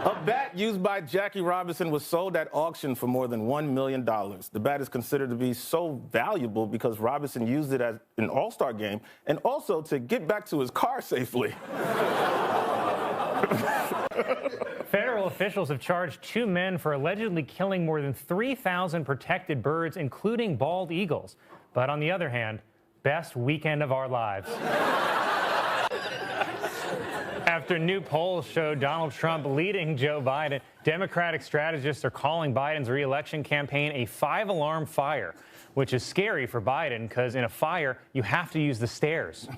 A bat used by Jackie Robinson was sold at auction for more than $1 million. The bat is considered to be so valuable because Robinson used it at an all-star game and also to get back to his car safely. Federal officials have charged 2 men for allegedly killing more than 3,000 protected birds, including bald eagles. But on the other hand, best weekend of our lives. After new polls show Donald Trump leading Joe Biden, Democratic strategists are calling Biden's re-election campaign a 5-alarm fire, which is scary for Biden because in a fire, you have to use the stairs.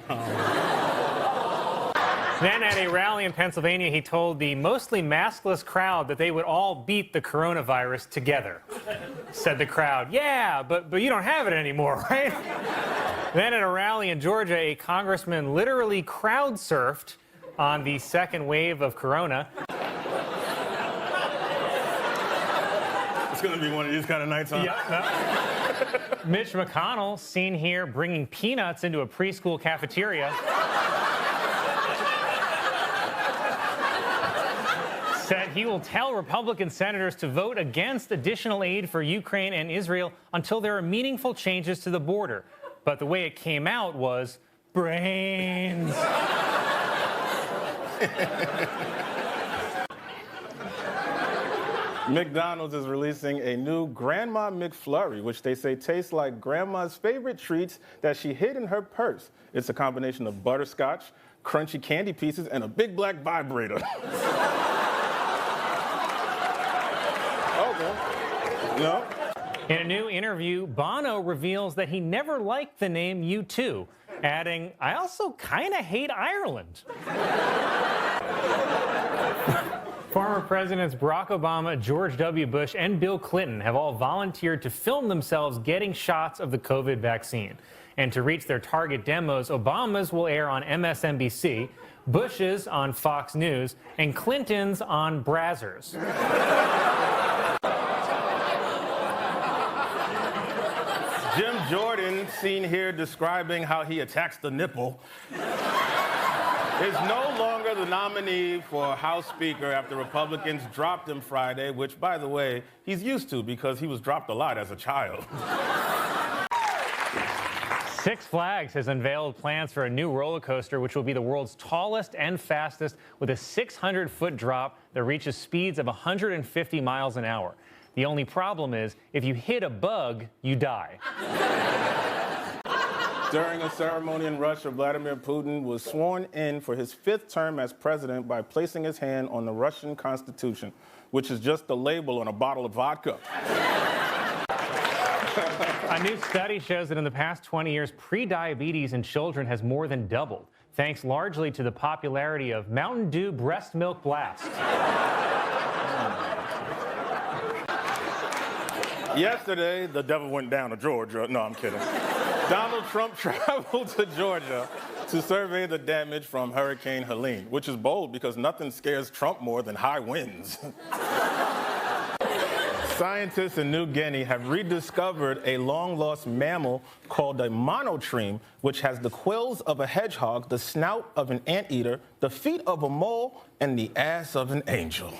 Then at a rally in Pennsylvania, he told the mostly maskless crowd that they would all beat the coronavirus together. Said the crowd, yeah, but you don't have it anymore, right? Then at a rally in Georgia, a congressman literally crowd surfed on the second wave of corona. It's going to be one of these kind of nights, huh? Yeah, no. Mitch McConnell, seen here bringing peanuts into a preschool cafeteria. Said he will tell Republican senators to vote against additional aid for Ukraine and Israel until there are meaningful changes to the border. But the way it came out was brains. McDonald's is releasing a new Grandma McFlurry, which they say tastes like Grandma's favorite treats that she hid in her purse. It's a combination of butterscotch, crunchy candy pieces, and a big black vibrator. Okay. No. In a new interview, Bono reveals that he never liked the name U2, adding, I also kind of hate Ireland. Former Presidents Barack Obama, George W. Bush, and Bill Clinton have all volunteered to film themselves getting shots of the COVID vaccine. And to reach their target demos, Obama's will air on MSNBC, Bush's on Fox News, and Clinton's on Brazzers. Jim Jordan, seen here describing how he attacks the nipple, is no longer the nominee for House Speaker after Republicans dropped him Friday, which, by the way, he's used to because he was dropped a lot as a child. Six Flags has unveiled plans for a new roller coaster, which will be the world's tallest and fastest, with a 600-foot drop that reaches speeds of 150 miles an hour. The only problem is, if you hit a bug, you die. During a ceremony in Russia, Vladimir Putin was sworn in for his 5th term as president by placing his hand on the Russian Constitution, which is just a label on a bottle of vodka. A new study shows that in the past 20 years, pre-diabetes in children has more than doubled, thanks largely to the popularity of Mountain Dew Breast Milk Blast. Yesterday, the devil went down to Georgia. No, I'm kidding. Donald Trump traveled to Georgia to survey the damage from Hurricane Helene, which is bold because nothing scares Trump more than high winds. Scientists in New Guinea have rediscovered a long-lost mammal called a monotreme, which has the quills of a hedgehog, the snout of an anteater, the feet of a mole, and the ass of an angel.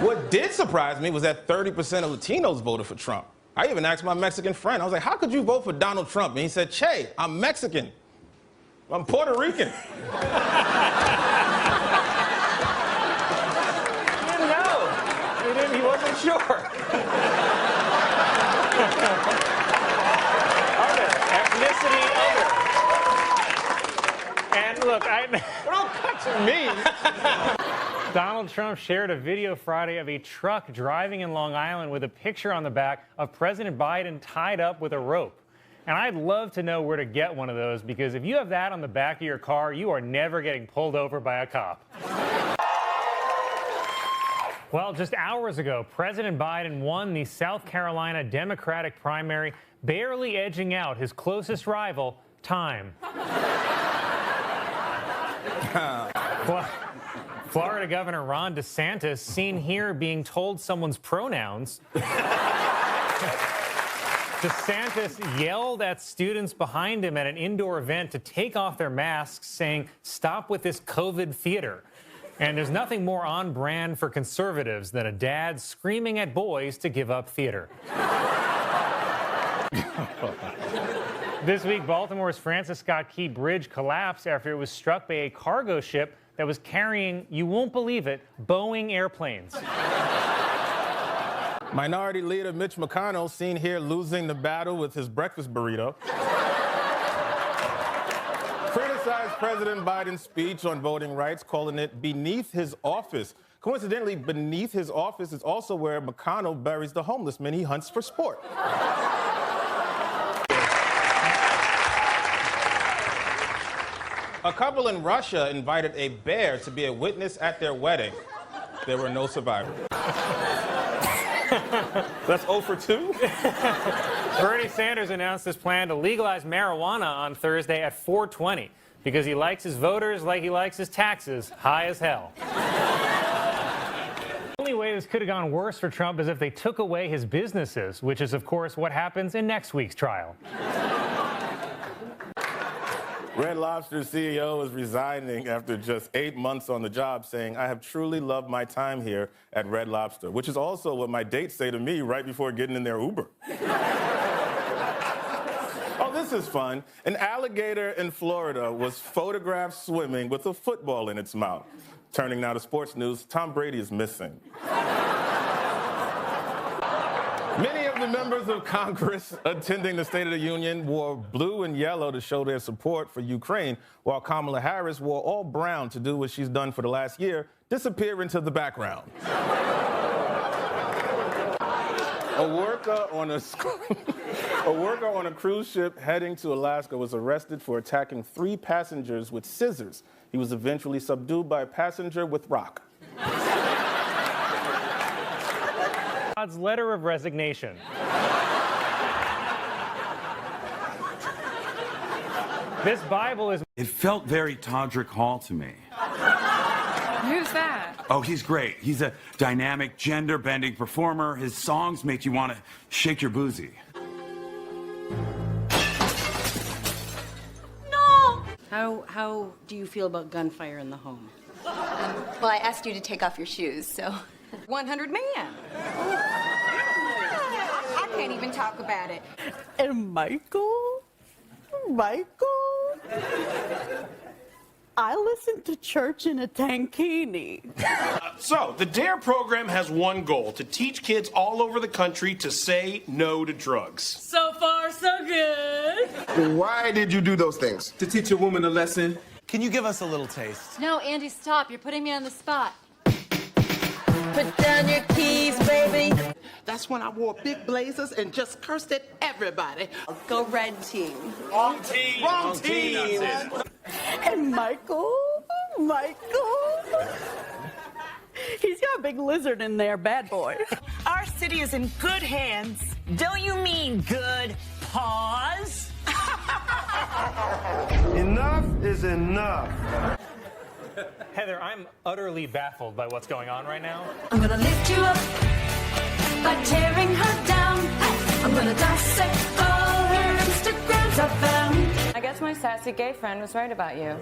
What did surprise me was that 30% of Latinos voted for Trump. I even asked my Mexican friend, I was like, how could you vote for Donald Trump? And he said, Che, I'm Mexican. I'm Puerto Rican. He didn't know. He wasn't sure. Other. Ethnicity other. And look, Don't touch me. Donald Trump shared a video Friday of a truck driving in Long Island with a picture on the back of President Biden tied up with a rope. And I'd love to know where to get one of those, because if you have that on the back of your car, you are never getting pulled over by a cop. Well, just hours ago, President Biden won the South Carolina Democratic primary, barely edging out his closest rival, Time. Florida Governor Ron DeSantis, seen here being told someone's pronouns. DeSantis yelled at students behind him at an indoor event to take off their masks, saying, "Stop with this COVID theater." And there's nothing more on brand for conservatives than a dad screaming at boys to give up theater. This week, Baltimore's Francis Scott Key Bridge collapsed after it was struck by a cargo ship that was carrying, you won't believe it, Boeing airplanes. Minority Leader Mitch McConnell seen here losing the battle with his breakfast burrito. Criticized President Biden's speech on voting rights, calling it beneath his office. Coincidentally, beneath his office is also where McConnell buries the homeless men he hunts for sport. A couple in Russia invited a bear to be a witness at their wedding. There were no survivors. That's 0 for 2? Bernie Sanders announced his plan to legalize marijuana on Thursday at 4:20 because he likes his voters like he likes his taxes, high as hell. The only way this could have gone worse for Trump is if they took away his businesses, which is, of course, what happens in next week's trial. Red Lobster's CEO is resigning after just 8 months on the job, saying, I have truly loved my time here at Red Lobster, which is also what my dates say to me right before getting in their Uber. Oh, this is fun. An alligator in Florida was photographed swimming with a football in its mouth. Turning now to sports news, Tom Brady is missing. Many of the members of Congress attending the State of the Union wore blue and yellow to show their support for Ukraine, while Kamala Harris wore all brown to do what she's done for the last year, disappear into the background. A worker on a cruise ship heading to Alaska was arrested for attacking 3 passengers with scissors. He was eventually subdued by a passenger with rock. God's letter of resignation. This Bible is... It felt very Todrick Hall to me. Who's that? Oh, he's great. He's a dynamic, gender-bending performer. His songs make you want to shake your boozy. No! How do you feel about gunfire in the home? Well, I asked you to take off your shoes, so... 100 man. I can't even talk about it. And Michael, I listen to church in a tankini. So, the DARE program has one goal, to teach kids all over the country to say no to drugs. So far, so good. Why did you do those things? To teach a woman a lesson. Can you give us a little taste? No, Andy, stop. You're putting me on the spot. Put down your keys, baby. That's when I wore big blazers and just cursed at everybody. Go red team. Wrong team. Wrong team. And Michael, he's got a big lizard in there, bad boy. Our city is in good hands. Don't you mean good? Pause. Enough is enough. Heather, I'm utterly baffled by what's going on right now. I'm gonna lift you up by tearing her down. I'm gonna dissect all her Instagrams I found. I guess my sassy gay friend was right about you.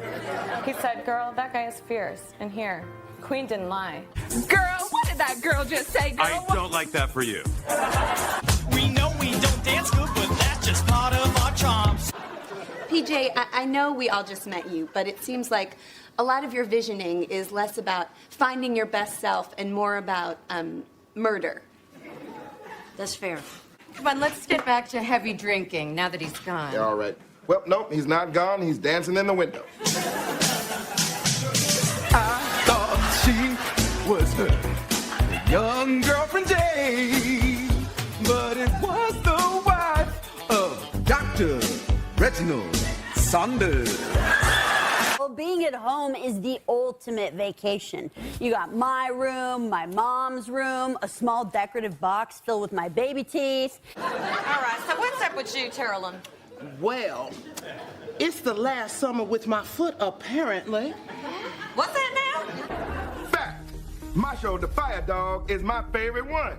He said, girl, that guy is fierce. And here, Queen didn't lie. Girl, what did that girl just say, girl? I don't like that for you. We know we don't dance good, but that's just part of our charms. PJ, I know we all just met you, but it seems like a lot of your visioning is less about finding your best self and more about murder. That's fair. Come on, let's get back to heavy drinking now that he's gone. Yeah, all right. Well, nope, he's not gone. He's dancing in the window. I thought she was her young girlfriend Jay, but it was the wife of Dr. Reginald Saunders. Well, being at home is the ultimate vacation. You got my room, my mom's room, a small decorative box filled with my baby teeth. All right, so what's up with you, Terrellin? Well, it's the last summer with my foot, apparently. What's that now? Fact. My show, The Fire Dog, is my favorite one.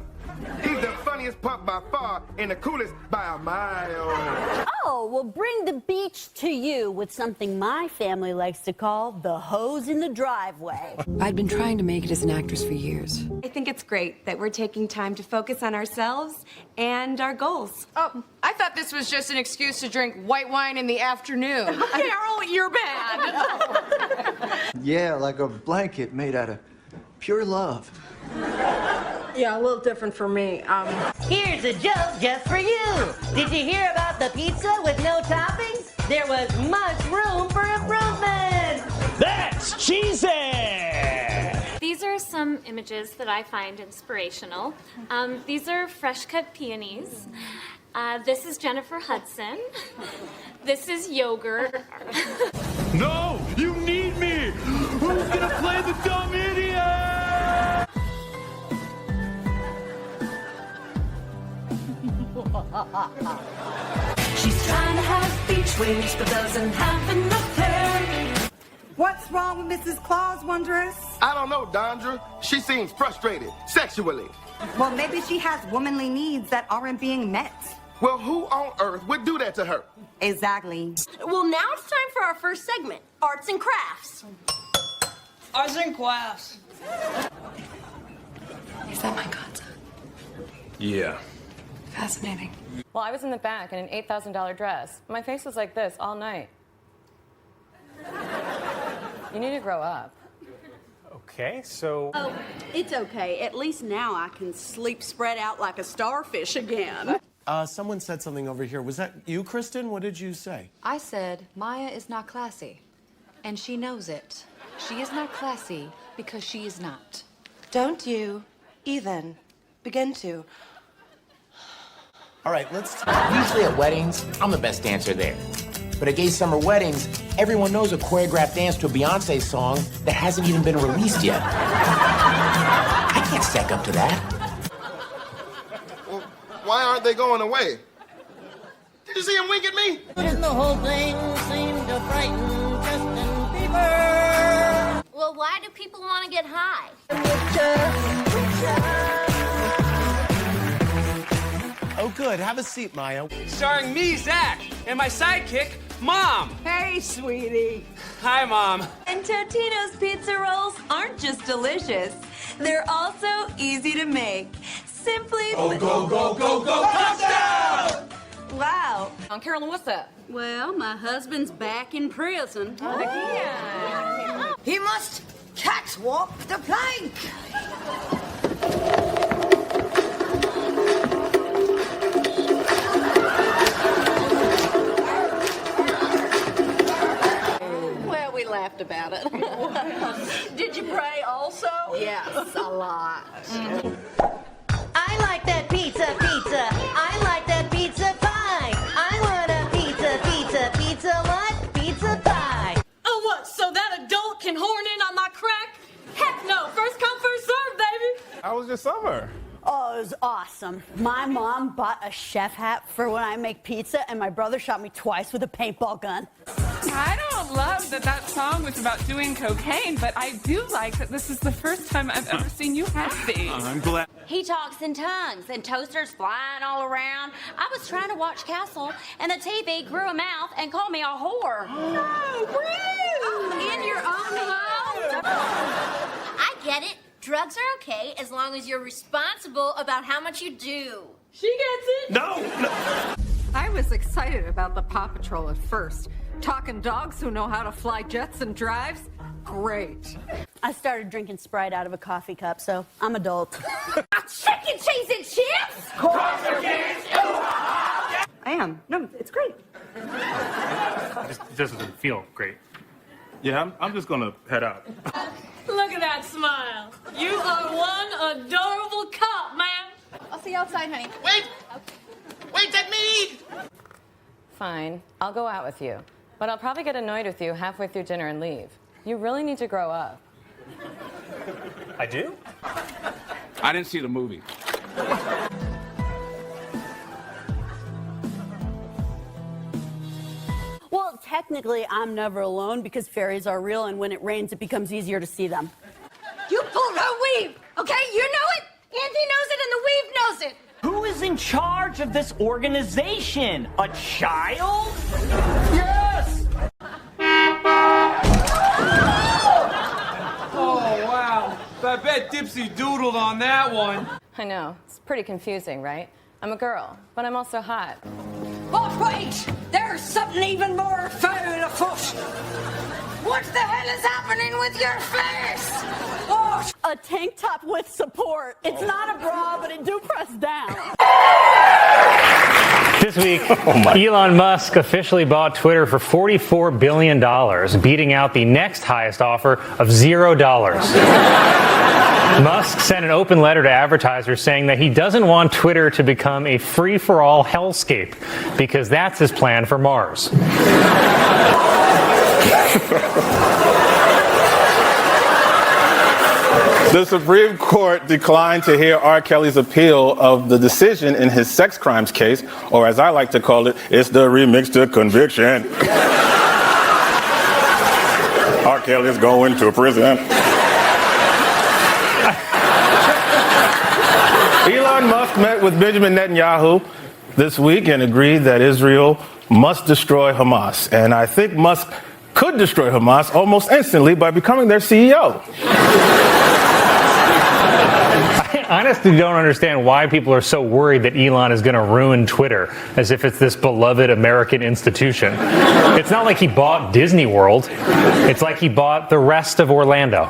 He's the funniest pup by far and the coolest by a mile. Oh, well, bring the beach to you with something my family likes to call the hose in the driveway. I'd been trying to make it as an actress for years. I think it's great that we're taking time to focus on ourselves and our goals. Oh, I thought this was just an excuse to drink white wine in the afternoon. Carol, you're bad. Yeah, like a blanket made out of pure love. Yeah, a little different for me. Here's a joke just for you. Did you hear about the pizza with no toppings? There was much room for improvement. That's cheesy! These are some images that I find inspirational. These are fresh cut peonies. This is Jennifer Hudson. This is yogurt. No! You need me! Who's gonna play the dumb idiot? She's trying to have beach waves, but doesn't have enough hair. What's wrong with Mrs. Claus, Wondrous? I don't know, Dondra. She seems frustrated, sexually. Well, maybe she has womanly needs that aren't being met. Well, who on earth would do that to her? Exactly. Well, now it's time for our first segment, Arts and Crafts. Arts and crafts. Is that my godson? Yeah. Fascinating. Well, I was in the back in an $8,000 dress. My face was like this all night. You need to grow up. Okay, so... Oh, it's okay. At least now I can sleep spread out like a starfish again. Someone said something over here. Was that you, Kristen? What did you say? I said Maya is not classy, and she knows it. She is not classy because she is not. Don't you even begin to. All right, usually at weddings, I'm the best dancer there. But at gay summer weddings, everyone knows a choreographed dance to a Beyonce song that hasn't even been released yet. I can't stack up to that. Well, why aren't they going away? Did you see him wink at me? And the whole thing seemed to frighten Justin Bieber. Well, why do people want to get high? Oh, good. Have a seat, Maya. Starring me, Zach, and my sidekick, Mom. Hey, sweetie. Hi, Mom. And Totino's pizza rolls aren't just delicious, they're also easy to make. Simply... Go, go, go, go, go, touchdown! Wow. Carolyn, what's up? Well, my husband's back in prison. Yeah. He must catwalk the plank. Well, we laughed about it. Did you pray also? Yes, a lot. I like that pizza. I like that pizza pie. I want a pizza what? Pizza pie. Oh, what? So that adult can horn in on my crack? Heck no! First come, first serve, baby. How was your summer? Oh, it was awesome. My mom bought a chef hat for when I make pizza, and my brother shot me twice with a paintball gun. I don't love that song was about doing cocaine, but I do like that this is the first time I've ever seen you happy. I'm glad. He talks in tongues, and toasters flying all around. I was trying to watch Castle, and the TV grew a mouth and called me a whore. No, rude! In your own home? I get it. Drugs are okay as long as you're responsible about how much you do. She gets it. No. I was excited about the Paw Patrol at first. Talking dogs who know how to fly jets and drives? Great. I started drinking Sprite out of a coffee cup, so I'm adult. Chicken cheese and chips? I am. No, it's great. It just doesn't feel great. Yeah, I'm just gonna head out. Look at that smile. You are one adorable cop, man. I'll see you outside, honey. Wait! Wait, take me! Fine. I'll go out with you. But I'll probably get annoyed with you halfway through dinner and leave. You really need to grow up. I do? I didn't see the movie. Well, technically, I'm never alone because fairies are real, and when it rains, it becomes easier to see them. You pulled her weave, okay? You know it? Andy knows it and the weave knows it. Who is in charge of this organization? A child? Yes! Oh, wow. I bet Dipsy doodled on that one. I know. It's pretty confusing, right? I'm a girl, but I'm also hot. But wait! There's something even more foul afoot! What the hell is happening with your face? Oh. A tank top with support. It's not a bra, but it do press down. This week, Elon Musk officially bought Twitter for $44 billion, beating out the next highest offer of $0. Musk sent an open letter to advertisers saying that he doesn't want Twitter to become a free-for-all hellscape because that's his plan for Mars. The Supreme Court declined to hear R. Kelly's appeal of the decision in his sex crimes case, or as I like to call it, it's the remix to conviction. R. Kelly's going to prison. Elon Musk met with Benjamin Netanyahu this week and agreed that Israel must destroy Hamas. And I think Musk could destroy Hamas almost instantly by becoming their CEO. I honestly don't understand why people are so worried that Elon is going to ruin Twitter, as if it's this beloved American institution. It's not like he bought Disney World. It's like he bought the rest of Orlando.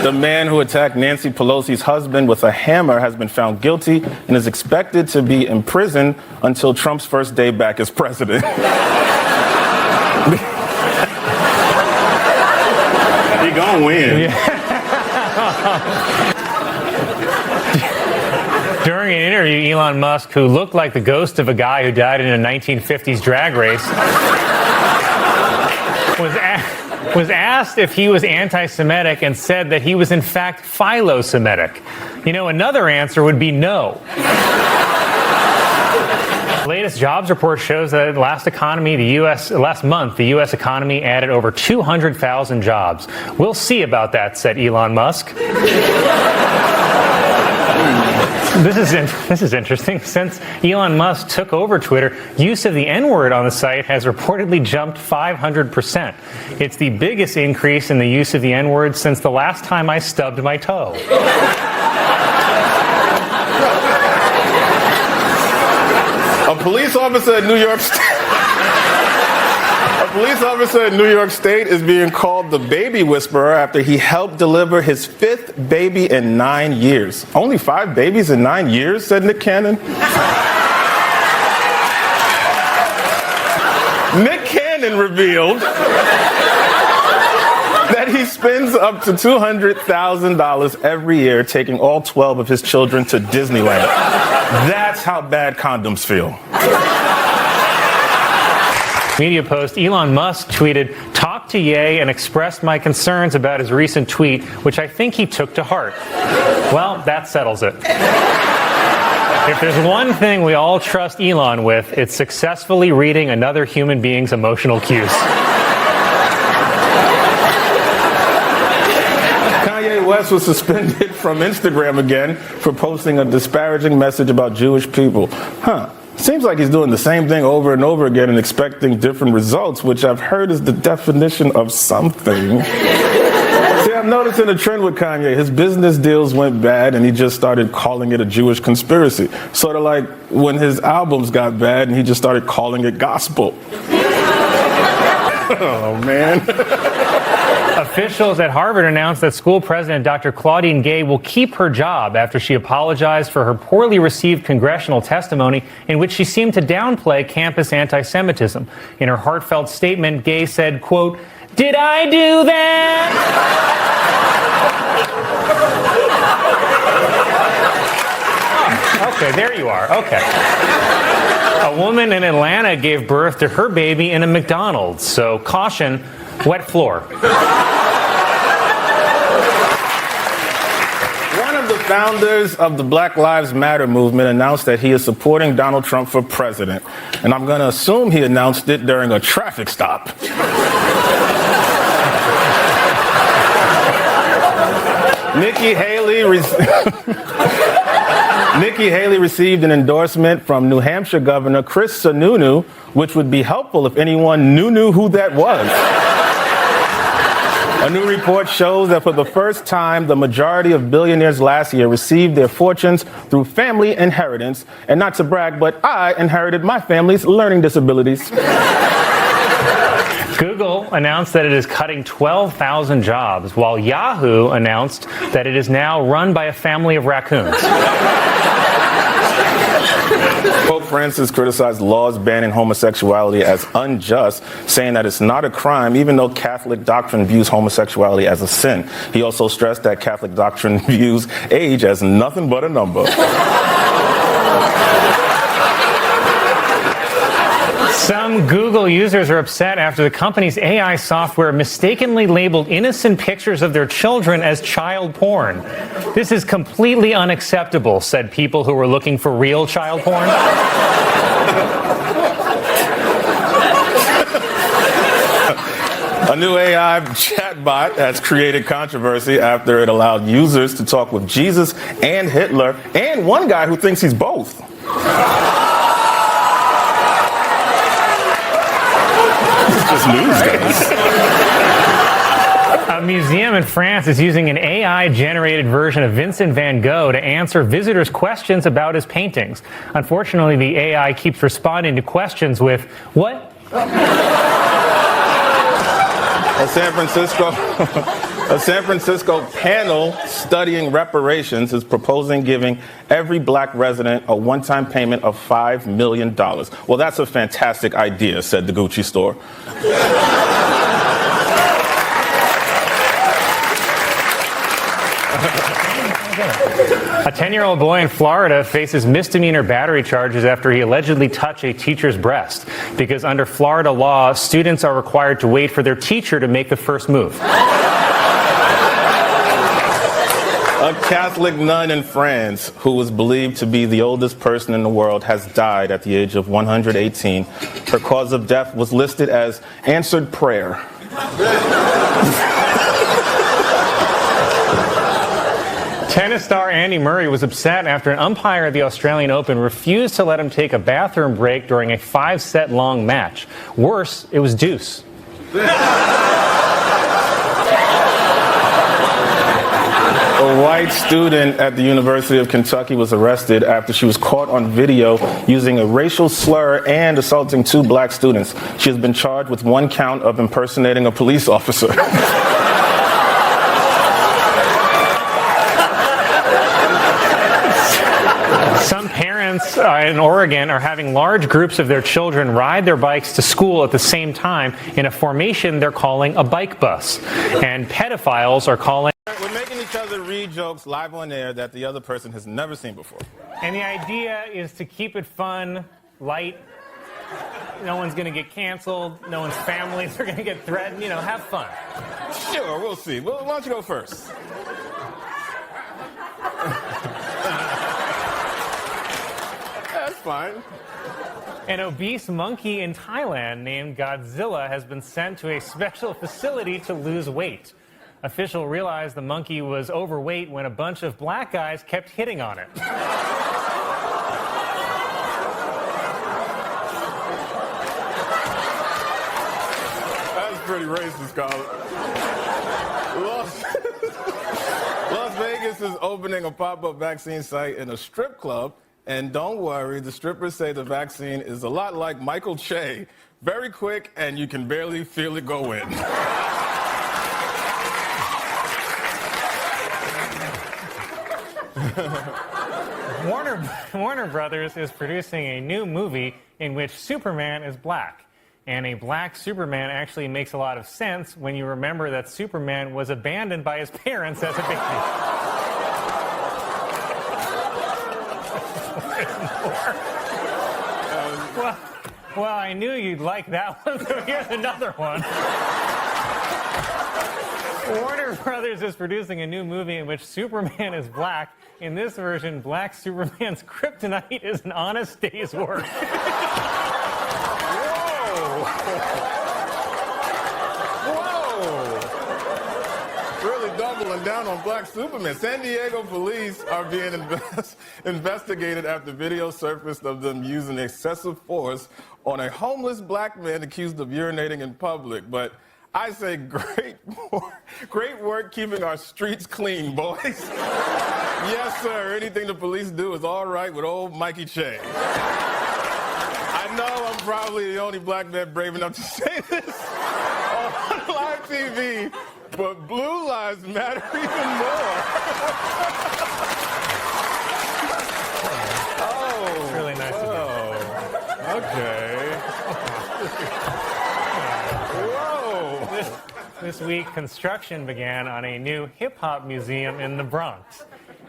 The man who attacked Nancy Pelosi's husband with a hammer has been found guilty and is expected to be in prison until Trump's first day back as president. He gonna win. Yeah. During an interview, Elon Musk, who looked like the ghost of a guy who died in a 1950s drag race, was asked if he was anti-Semitic and said that he was in fact philo-Semitic. You know, another answer would be no. The latest jobs report shows that last month, the U.S. economy added over 200,000 jobs. We'll see about that, said Elon Musk. This is interesting. Since Elon Musk took over Twitter, use of the N-word on the site has reportedly jumped 500%. It's the biggest increase in the use of the N-word since the last time I stubbed my toe. A police officer in New York State is being called the baby whisperer after he helped deliver his 5th baby in 9 years. Only 5 babies in 9 years, said Nick Cannon. Nick Cannon revealed that he spends up to $200,000 every year taking all 12 of his children to Disneyland. That's how bad condoms feel. Media post, Elon Musk tweeted, "Talked to Ye and expressed my concerns about his recent tweet, which I think he took to heart." Well, that settles it. If there's one thing we all trust Elon with, it's successfully reading another human being's emotional cues. Kanye West was suspended from Instagram again for posting a disparaging message about Jewish people. Seems like he's doing the same thing over and over again and expecting different results, which I've heard is the definition of something. See, I'm noticing a trend with Kanye. His business deals went bad and he just started calling it a Jewish conspiracy. Sort of like when his albums got bad and he just started calling it gospel. Oh, man. Officials at Harvard announced that school president Dr. Claudine Gay will keep her job after she apologized for her poorly received congressional testimony in which she seemed to downplay campus anti-Semitism. In her heartfelt statement, Gay said, quote, "Did I do that?" Oh, okay, there you are. Okay. A woman in Atlanta gave birth to her baby in a McDonald's, so caution, wet floor. One of the founders of the Black Lives Matter movement announced that he is supporting Donald Trump for president. And I'm going to assume he announced it during a traffic stop. Nikki Haley received an endorsement from New Hampshire Governor Chris Sununu, which would be helpful if anyone knew who that was. A new report shows that for the first time, the majority of billionaires last year received their fortunes through family inheritance. And not to brag, but I inherited my family's learning disabilities. Google announced that it is cutting 12,000 jobs, while Yahoo announced that it is now run by a family of raccoons. Pope Francis criticized laws banning homosexuality as unjust, saying that it's not a crime, even though Catholic doctrine views homosexuality as a sin. He also stressed that Catholic doctrine views age as nothing but a number. Some Google users are upset after the company's AI software mistakenly labeled innocent pictures of their children as child porn. This is completely unacceptable, said people who were looking for real child porn. A new AI chatbot has created controversy after it allowed users to talk with Jesus and Hitler and one guy who thinks he's both. Just news, guys. A museum in France is using an AI-generated version of Vincent van Gogh to answer visitors' questions about his paintings. Unfortunately, the AI keeps responding to questions with, "What?" A San Francisco panel studying reparations is proposing giving every black resident a one-time payment of $5 million. Well, that's a fantastic idea, said the Gucci store. A 10-year-old boy in Florida faces misdemeanor battery charges after he allegedly touched a teacher's breast. Because under Florida law, students are required to wait for their teacher to make the first move. A Catholic nun in France, who was believed to be the oldest person in the world, has died at the age of 118. Her cause of death was listed as answered prayer. Tennis star Andy Murray was upset after an umpire at the Australian Open refused to let him take a bathroom break during a 5-set long match. Worse, it was deuce. A white student at the University of Kentucky was arrested after she was caught on video using a racial slur and assaulting 2 black students. She has been charged with 1 count of impersonating a police officer. Some parents in Oregon are having large groups of their children ride their bikes to school at the same time in a formation they're calling a bike bus. And pedophiles are calling... We're making each other read jokes live on air that the other person has never seen before. And the idea is to keep it fun, light. No one's going to get canceled. No one's families are going to get threatened. You know, have fun. Sure, we'll see. Well, why don't you go first? That's fine. An obese monkey in Thailand named Godzilla has been sent to a special facility to lose weight. Officials realized the monkey was overweight when a bunch of black guys kept hitting on it. That's pretty racist, Colin. Las Vegas is opening a pop-up vaccine site in a strip club. And don't worry, the strippers say the vaccine is a lot like Michael Che. Very quick, and you can barely feel it go in. Warner Brothers is producing a new movie in which Superman is black. And a black Superman actually makes a lot of sense when you remember that Superman was abandoned by his parents as a baby. Well, I knew you'd like that one, so here's another one. Warner Brothers is producing a new movie in which Superman is black. In this version, black Superman's kryptonite is an honest day's work. Whoa! Really don't doubling down on Black Superman. San Diego police are being investigated after video surfaced of them using excessive force on a homeless black man accused of urinating in public. But I say great work keeping our streets clean, boys. Yes, sir. Anything the police do is all right with old Mikey Che. I know I'm probably the only black man brave enough to say this on live TV, but blue lives matter even more. Oh. It's really nice Oh. Okay. Whoa. This week, construction began on a new hip-hop museum in the Bronx.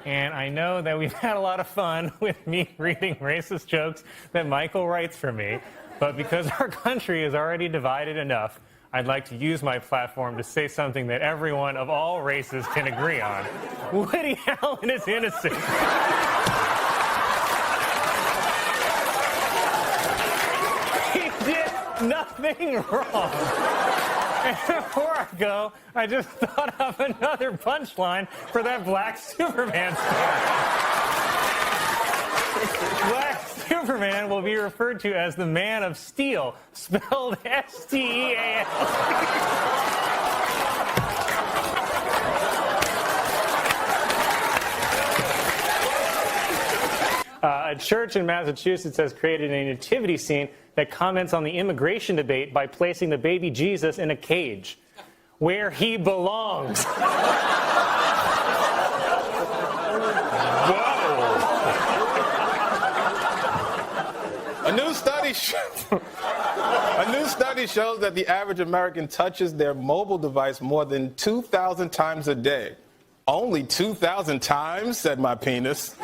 And I know that we've had a lot of fun with me reading racist jokes that Michael writes for me, but because our country is already divided enough, I'd like to use my platform to say something that everyone of all races can agree on. Woody Allen is innocent. He did nothing wrong. And before I go, I just thought of another punchline for that Black Superman story. Black Superman will be referred to as the Man of Steel, spelled S-T-E-A-L. A church in Massachusetts has created a nativity scene that comments on the immigration debate by placing the baby Jesus in a cage, where he belongs. Whoa. A new study shows that the average American touches their mobile device more than 2,000 times a day. Only 2,000 times, said my penis.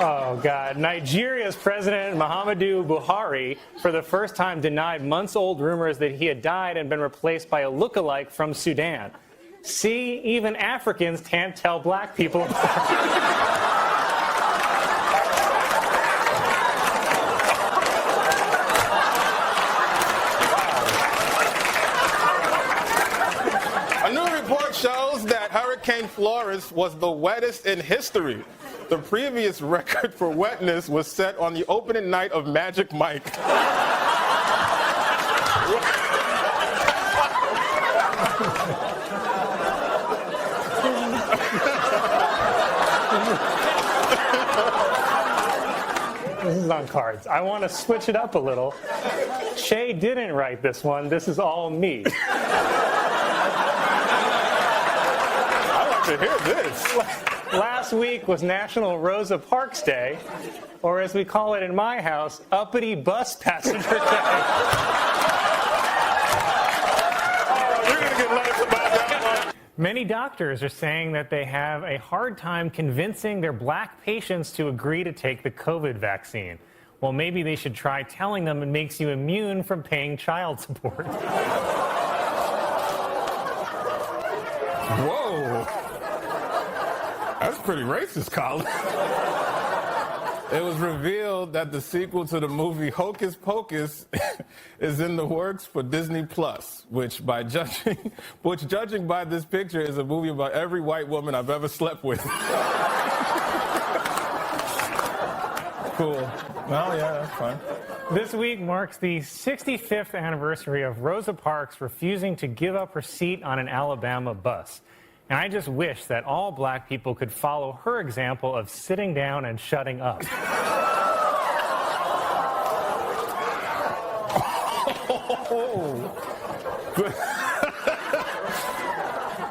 Oh, God. Nigeria's President Muhammadu Buhari, for the first time, denied months-old rumors that he had died and been replaced by a look-alike from Sudan. See, even Africans can't tell black people apart. A new report shows that Hurricane Florence was the wettest in history. The previous record for wetness was set on the opening night of Magic Mike. This is on cards. I want to switch it up a little. Che didn't write this one. This is all me. I'd like to hear this. Last week was National Rosa Parks Day, or as we call it in my house, Uppity Bus Passenger Day. We're going to get letters about that one. Many doctors are saying that they have a hard time convincing their black patients to agree to take the COVID vaccine. Well, maybe they should try telling them it makes you immune from paying child support. Whoa. That's pretty racist, Colin. It was revealed that the sequel to the movie Hocus Pocus is in the works for Disney Plus, which judging by this picture is a movie about every white woman I've ever slept with. Cool. Well, yeah, that's fine. This week marks the 65th anniversary of Rosa Parks refusing to give up her seat on an Alabama bus. And I just wish that all black people could follow her example of sitting down and shutting up.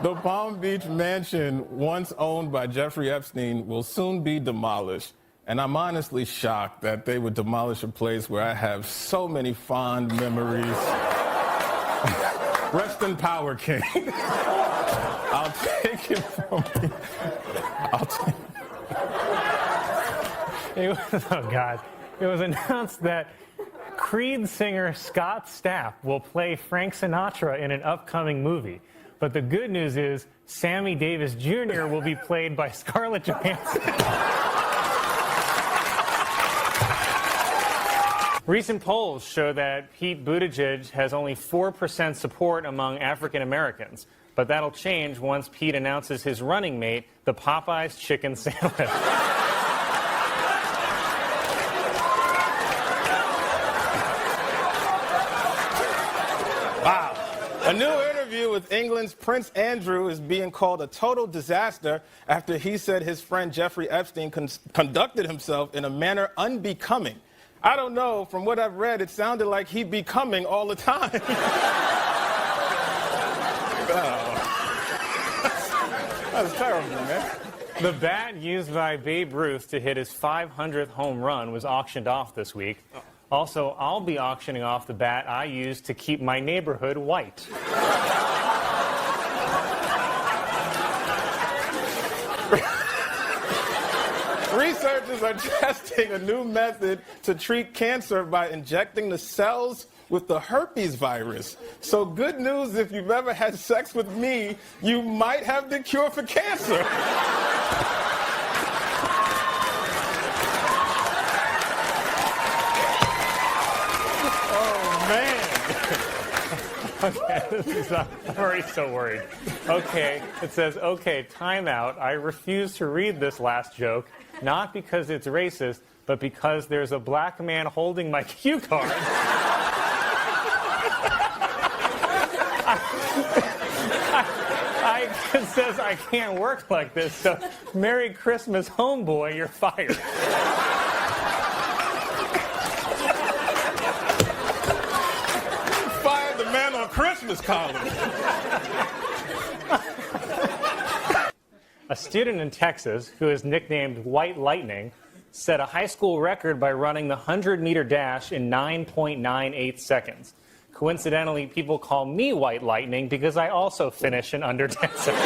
The Palm Beach mansion, once owned by Jeffrey Epstein, will soon be demolished. And I'm honestly shocked that they would demolish a place where I have so many fond memories. Rest in power, King. I'll take it from you. Oh, God. It was announced that Creed singer Scott Stapp will play Frank Sinatra in an upcoming movie. But the good news is Sammy Davis Jr. will be played by Scarlett Johansson. Recent polls show that Pete Buttigieg has only 4% support among African Americans. But that'll change once Pete announces his running mate, the Popeyes chicken sandwich. Wow. A new interview with England's Prince Andrew is being called a total disaster after he said his friend Jeffrey Epstein conducted himself in a manner unbecoming. I don't know, from what I've read, it sounded like he'd be coming all the time. That's terrible, man. The bat used by Babe Ruth to hit his 500th home run was auctioned off this week. Also, I'll be auctioning off the bat I used to keep my neighborhood white. Researchers are testing a new method to treat cancer by injecting the cells with the herpes virus. So good news, if you've ever had sex with me, you might have the cure for cancer. Oh, man. Okay, I'm already so worried. Okay, it says, okay, timeout. I refuse to read this last joke, not because it's racist, but because there's a black man holding my cue card. It says I can't work like this, so Merry Christmas, homeboy, you're fired. Fired the man on Christmas college. A student in Texas, who is nicknamed White Lightning, set a high school record by running the 100-meter dash in 9.98 seconds. Coincidentally, people call me White Lightning because I also finish in under 10 seconds.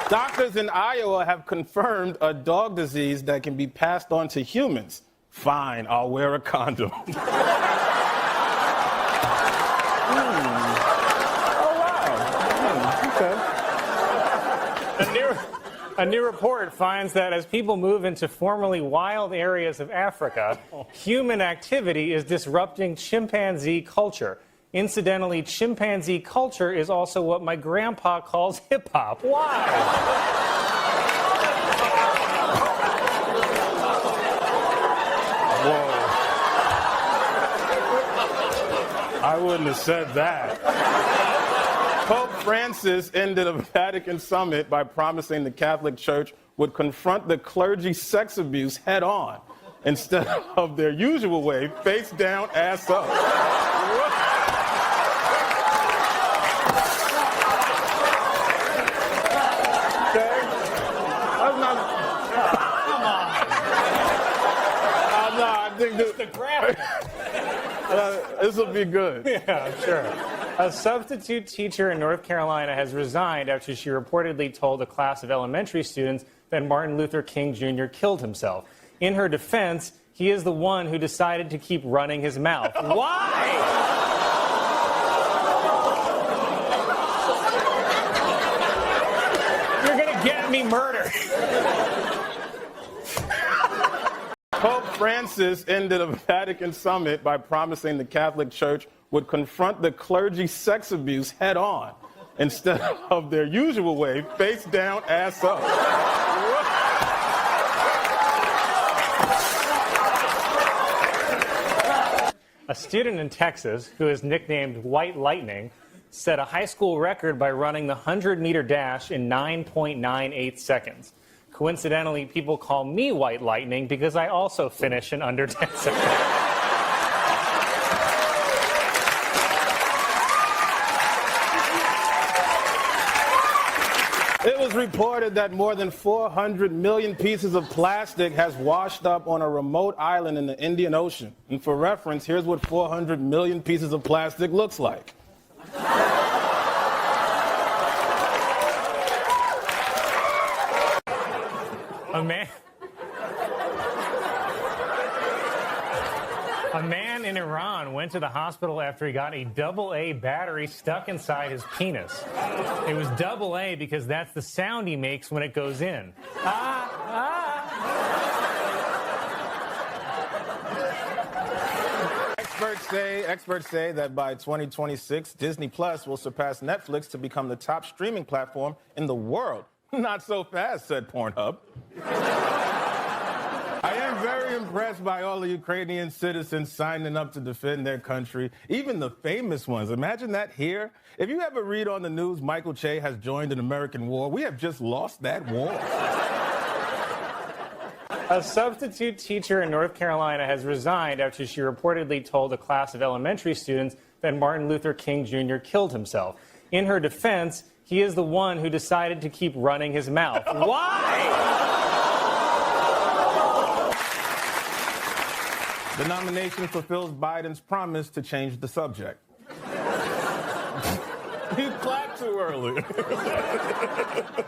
Doctors in Iowa have confirmed a dog disease that can be passed on to humans. Fine, I'll wear a condom. Oh, wow. Okay. A new report finds that as people move into formerly wild areas of Africa, human activity is disrupting chimpanzee culture. Incidentally, chimpanzee culture is also what my grandpa calls hip-hop. Why? Whoa. I wouldn't have said that. Pope Francis ended a Vatican summit by promising the Catholic Church would confront the clergy sex abuse head on instead of their usual way, face down, ass up. Okay? That's not. Come on. No, I think this will be good. Yeah, sure. A substitute teacher in North Carolina has resigned after she reportedly told a class of elementary students that Martin Luther King Jr. killed himself. In her defense, he is the one who decided to keep running his mouth. Why? You're going to get me murdered. Pope Francis ended a Vatican summit by promising the Catholic Church would confront the clergy sex abuse head on instead of their usual way, face down, ass up. A student in Texas, who is nicknamed White Lightning, set a high school record by running the 100-meter dash in 9.98 seconds. Coincidentally, people call me White Lightning because I also finish in under 10 seconds. It was reported that more than 400 million pieces of plastic has washed up on a remote island in the Indian Ocean. And for reference, here's what 400 million pieces of plastic looks like. A man... A man in Iran went to the hospital after he got a AA battery stuck inside his penis. It was AA because that's the sound he makes when it goes in. Experts say that by 2026, Disney Plus will surpass Netflix to become the top streaming platform in the world. Not so fast, said Pornhub. I am very impressed by all the Ukrainian citizens signing up to defend their country, even the famous ones. Imagine that here. If you ever read on the news Michael Che has joined an American war, we have just lost that war. A substitute teacher in North Carolina has resigned after she reportedly told a class of elementary students that Martin Luther King Jr. killed himself. In her defense, he is the one who decided to keep running his mouth. Why? The nomination fulfills Biden's promise to change the subject. You clapped too early.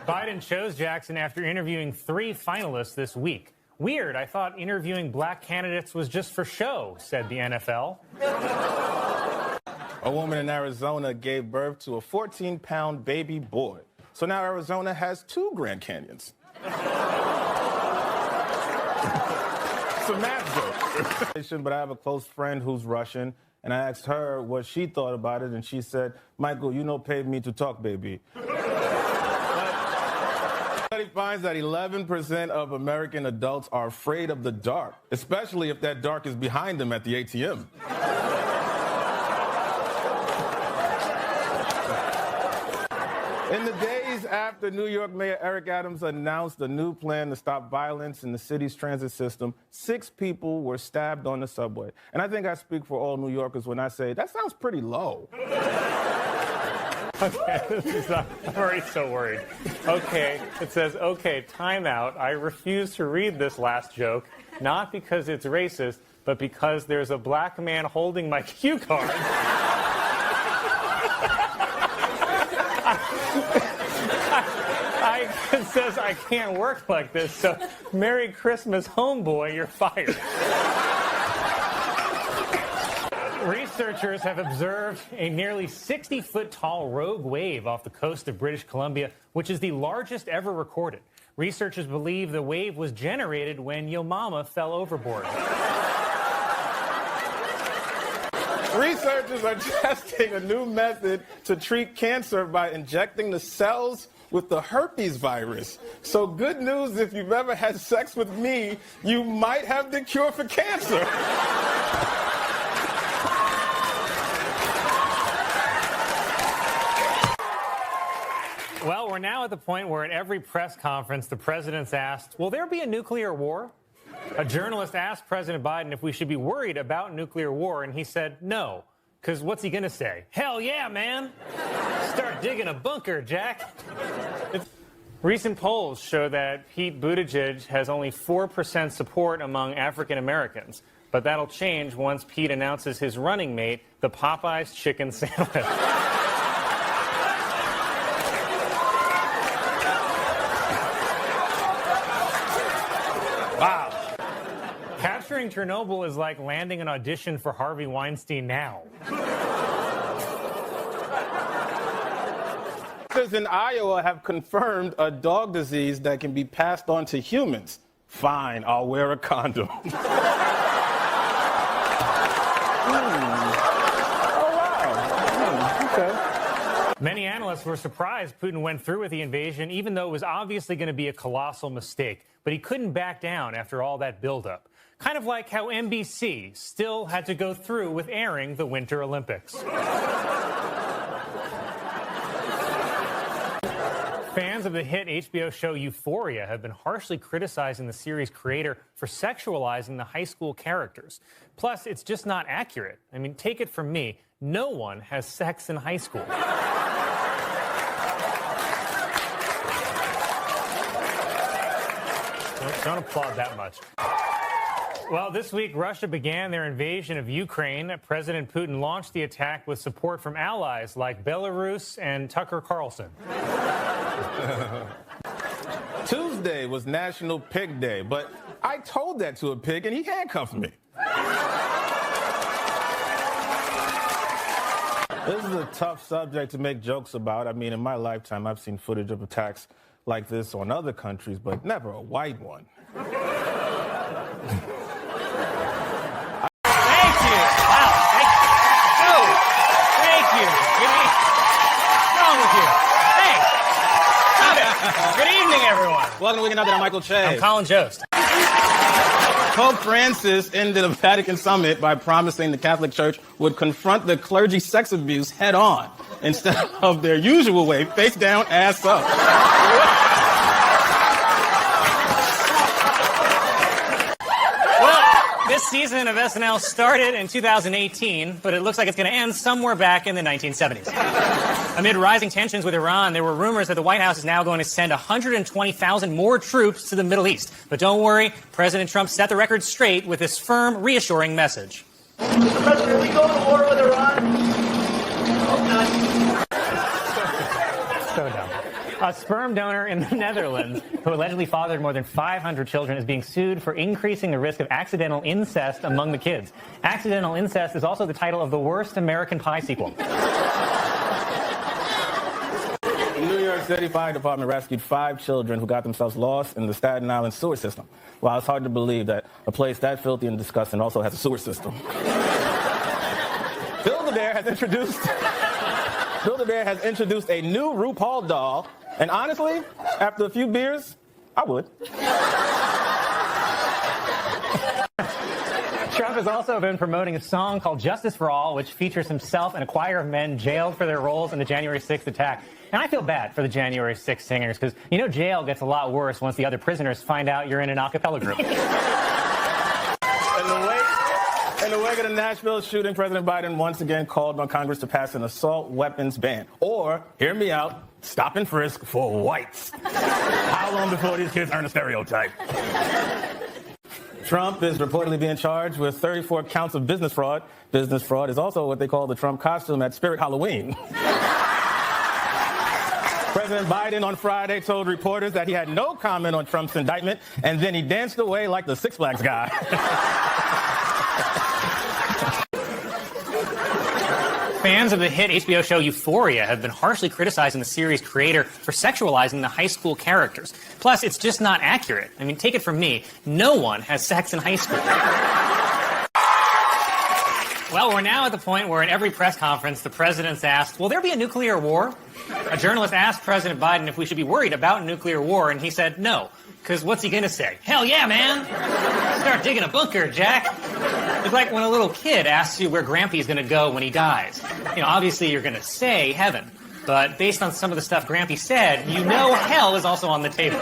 Biden chose Jackson after interviewing 3 finalists this week. Weird, I thought interviewing black candidates was just for show, said the NFL. A woman in Arizona gave birth to a 14-pound baby boy. So now Arizona has 2 Grand Canyons. It's a math joke. But I have a close friend who's Russian, and I asked her what she thought about it, and she said, Michael, you know paid me to talk, baby. Study finds that 11% of American adults are afraid of the dark, especially if that dark is behind them at the ATM. In the days after New York Mayor Eric Adams announced a new plan to stop violence in the city's transit system, 6 people were stabbed on the subway. And I think I speak for all New Yorkers when I say, that sounds pretty low. Okay, I'm already so worried. Okay, it says, okay, time out. I refuse to read this last joke, not because it's racist, but because there's a black man holding my cue card. It says I can't work like this, so Merry Christmas, homeboy, you're fired. Researchers have observed a nearly 60-foot-tall rogue wave off the coast of British Columbia, which is the largest ever recorded. Researchers believe the wave was generated when Yo Mama fell overboard. Researchers are testing a new method to treat cancer by injecting the cells with the herpes virus. So good news, if you've ever had sex with me, you might have the cure for cancer. Well, we're now at the point where at every press conference, the president's asked, will there be a nuclear war? A journalist asked President Biden if we should be worried about nuclear war, and he said no. Because what's he going to say? Hell yeah, man. Start digging a bunker, Jack. Recent polls show that Pete Buttigieg has only 4% support among African Americans. But that'll change once Pete announces his running mate, the Popeyes chicken sandwich. Wow. Capturing Chernobyl is like landing an audition for Harvey Weinstein now. Doctors in Iowa have confirmed a dog disease that can be passed on to humans. Fine, I'll wear a condom. Oh, wow. Okay. Many analysts were surprised Putin went through with the invasion, even though it was obviously going to be a colossal mistake. But he couldn't back down after all that buildup. Kind of like how NBC still had to go through with airing the Winter Olympics. Fans of the hit HBO show Euphoria have been harshly criticizing the series' creator for sexualizing the high school characters. Plus, it's just not accurate. I mean, take it from me, no one has sex in high school. Don't applaud that much. Well, this week, Russia began their invasion of Ukraine. President Putin launched the attack with support from allies like Belarus and Tucker Carlson. Tuesday was National Pig Day, but I told that to a pig and he handcuffed me. This is a tough subject to make jokes about. I mean, in my lifetime, I've seen footage of attacks like this on other countries, but never a white one. Thank you. Wow. Thank you. What's wrong with you? Hey. Stop it. Good evening, everyone. Welcome to Week Another. I'm Michael Che. I'm Colin Jost. Pope Francis ended a Vatican summit by promising the Catholic Church would confront the clergy sex abuse head on instead of their usual way, face down, ass up. This season of SNL started in 2018, but it looks like it's going to end somewhere back in the 1970s. Amid rising tensions with Iran, there were rumors that the White House is now going to send 120,000 more troops to the Middle East. But don't worry, President Trump set the record straight with this firm, reassuring message. Mr. President, are we going to war with Iran? So dumb. A sperm donor in the Netherlands who allegedly fathered more than 500 children is being sued for increasing the risk of accidental incest among the kids. Accidental incest is also the title of the worst American Pie sequel. The New York City Fire Department rescued 5 children who got themselves lost in the Staten Island sewer system. Wow, it's hard to believe that a place that filthy and disgusting also has a sewer system. Build-A-Bear has introduced a new RuPaul doll, and honestly, after a few beers, I would. Trump has also been promoting a song called Justice for All, which features himself and a choir of men jailed for their roles in the January 6th attack. And I feel bad for the January 6th singers, because you know jail gets a lot worse once the other prisoners find out you're in an a cappella group. In the wake of the Nashville shooting, President Biden once again called on Congress to pass an assault weapons ban. Or, hear me out, stop and frisk for whites. How long before these kids earn a stereotype? Trump is reportedly being charged with 34 counts of business fraud. Business fraud is also what they call the Trump costume at Spirit Halloween. President Biden on Friday told reporters that he had no comment on Trump's indictment, and then he danced away like the Six Flags guy. Fans of the hit HBO show Euphoria have been harshly criticizing the series' creator for sexualizing the high school characters. Plus, it's just not accurate. I mean, take it from me, no one has sex in high school. Well, we're now at the point where in every press conference, the president's asked, will there be a nuclear war? A journalist asked President Biden if we should be worried about nuclear war, and he said no. Because what's he going to say? Hell yeah, man! Start digging a bunker, Jack. It's like when a little kid asks you where Grampy's going to go when he dies. You know, obviously you're going to say heaven. But based on some of the stuff Grampy said, you know hell is also on the table.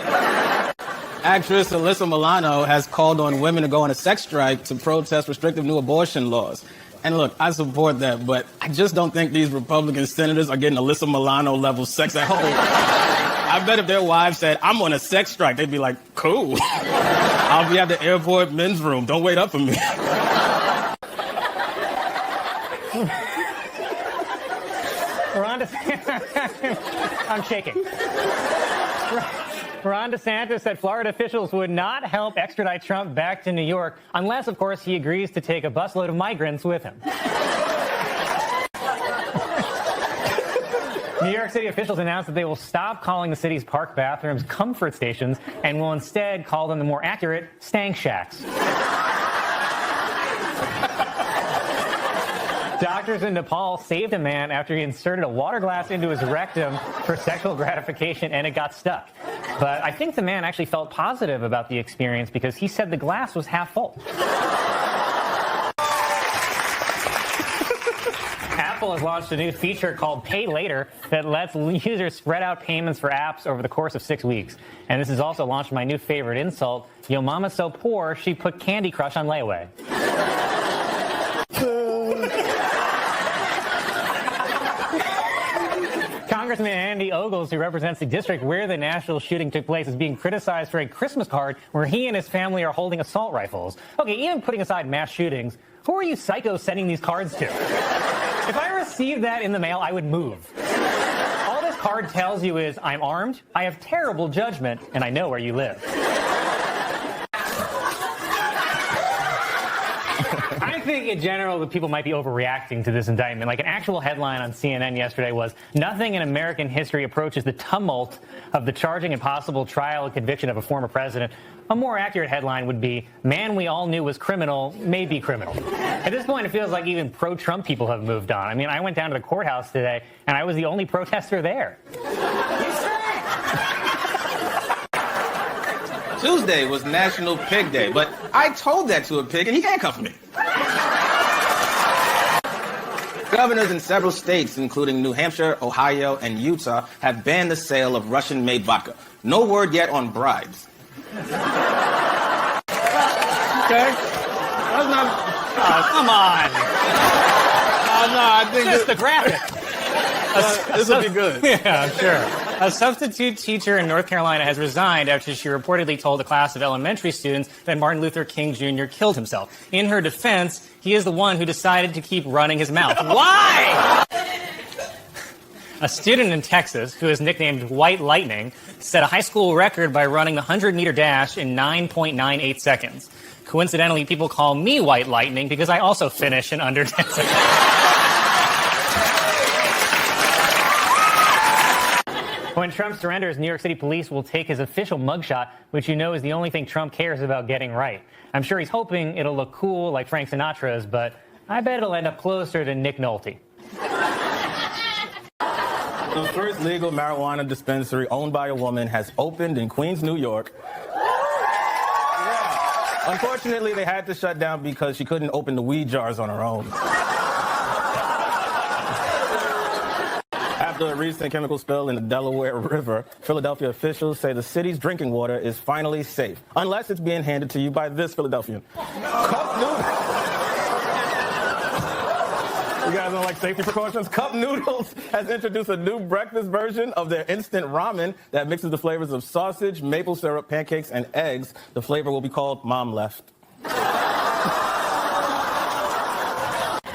Actress Alyssa Milano has called on women to go on a sex strike to protest restrictive new abortion laws. And look, I support that, but I just don't think these Republican senators are getting Alyssa Milano-level sex at home. I bet if their wives said, I'm on a sex strike, they'd be like, cool. I'll be at the airport men's room. Don't wait up for me. I'm shaking. Ron DeSantis said Florida officials would not help extradite Trump back to New York unless, of course, he agrees to take a busload of migrants with him. New York City officials announced that they will stop calling the city's park bathrooms comfort stations and will instead call them the more accurate stank shacks. Doctors in Nepal saved a man after he inserted a water glass into his rectum for sexual gratification and it got stuck. But I think the man actually felt positive about the experience because he said the glass was half full. Apple has launched a new feature called Pay Later that lets users spread out payments for apps over the course of 6 weeks. And this has also launched my new favorite insult, Yo Mama's so poor, she put Candy Crush on layaway. Congressman Andy Ogles, who represents the district where the Nashville shooting took place, is being criticized for a Christmas card where he and his family are holding assault rifles. Okay, even putting aside mass shootings, who are you psychos sending these cards to? If I received that in the mail, I would move. All this card tells you is, I'm armed, I have terrible judgment, and I know where you live. I think in general that people might be overreacting to this indictment. Like, an actual headline on CNN yesterday was, "Nothing in American history approaches the tumult of the charging and possible trial and conviction of a former president." A more accurate headline would be, "Man we all knew was criminal may be criminal." At this point, it feels like even pro-Trump people have moved on. I mean, I went down to the courthouse today, and I was the only protester there. Tuesday was National Pig Day, but I told that to a pig and he handcuffed me. Governors in several states, including New Hampshire, Ohio, and Utah, have banned the sale of Russian-made vodka. No word yet on bribes. Okay. That's not... Oh, come on. No, I think just the graphic. This will be good. Yeah, sure. A substitute teacher in North Carolina has resigned after she reportedly told a class of elementary students that Martin Luther King Jr. killed himself. In her defense, he is the one who decided to keep running his mouth. Why? A student in Texas, who is nicknamed White Lightning, set a high school record by running the 100-meter dash in 9.98 seconds. Coincidentally, people call me White Lightning because I also finish in under 10 seconds. When Trump surrenders, New York City police will take his official mugshot, which you know is the only thing Trump cares about getting right. I'm sure he's hoping it'll look cool like Frank Sinatra's, but I bet it'll end up closer to Nick Nolte. The first legal marijuana dispensary owned by a woman has opened in Queens, New York. Yeah. Unfortunately, they had to shut down because she couldn't open the weed jars on her own. After a recent chemical spill in the Delaware River, Philadelphia officials say the city's drinking water is finally safe, unless it's being handed to you by this Philadelphian. Cup noodles. You guys don't like safety precautions? Cup Noodles has introduced a new breakfast version of their instant ramen that mixes the flavors of sausage, maple syrup, pancakes, and eggs. The flavor will be called Mom Left.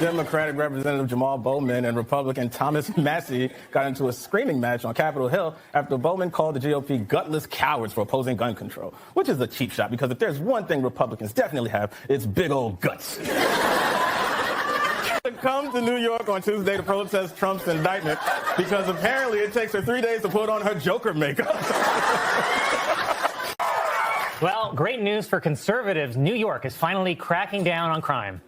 Democratic Representative Jamal Bowman and Republican Thomas Massie got into a screaming match on Capitol Hill after Bowman called the GOP gutless cowards for opposing gun control, which is a cheap shot because if there's one thing Republicans definitely have, it's big old guts. Come to New York on Tuesday to protest Trump's indictment because apparently it takes her 3 days to put on her Joker makeup. Well, great news for conservatives. New York is finally cracking down on crime.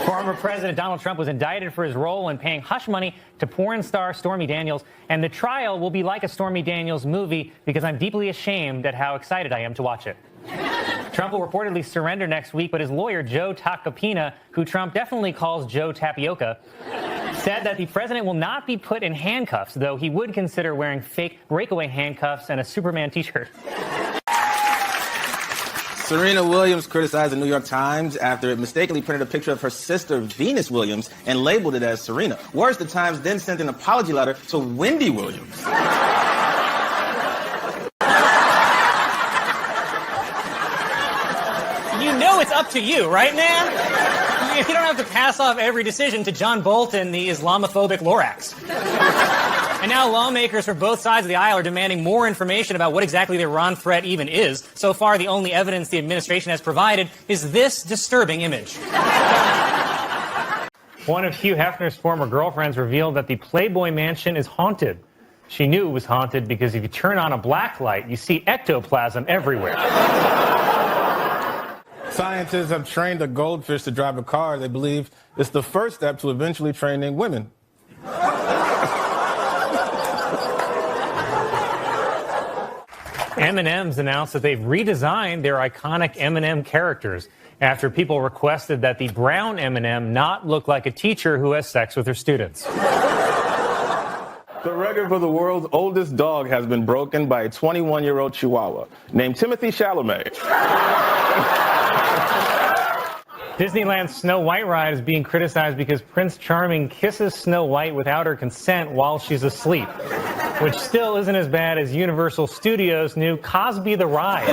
Former President Donald Trump was indicted for his role in paying hush money to porn star Stormy Daniels, and the trial will be like a Stormy Daniels movie because I'm deeply ashamed at how excited I am to watch it. Trump will reportedly surrender next week, but his lawyer, Joe Tacopina, who Trump definitely calls Joe Tapioca, said that the president will not be put in handcuffs, though he would consider wearing fake breakaway handcuffs and a Superman t-shirt. Serena Williams criticized the New York Times after it mistakenly printed a picture of her sister, Venus Williams, and labeled it as Serena. Worse, the Times then sent an apology letter to Wendy Williams. You know it's up to you, right, man? You don't have to pass off every decision to John Bolton, the Islamophobic Lorax. And now lawmakers from both sides of the aisle are demanding more information about what exactly the Iran threat even is. So far, the only evidence the administration has provided is this disturbing image. One of Hugh Hefner's former girlfriends revealed that the Playboy Mansion is haunted. She knew it was haunted because if you turn on a black light, you see ectoplasm everywhere. Scientists have trained a goldfish to drive a car. They believe it's the first step to eventually training women. M&M's announced that they've redesigned their iconic M&M characters after people requested that the brown M&M not look like a teacher who has sex with her students. The record for the world's oldest dog has been broken by a 21-year-old Chihuahua named Timothy Chalamet. Disneyland's Snow White ride is being criticized because Prince Charming kisses Snow White without her consent while she's asleep, which still isn't as bad as Universal Studios' new Cosby the Ride.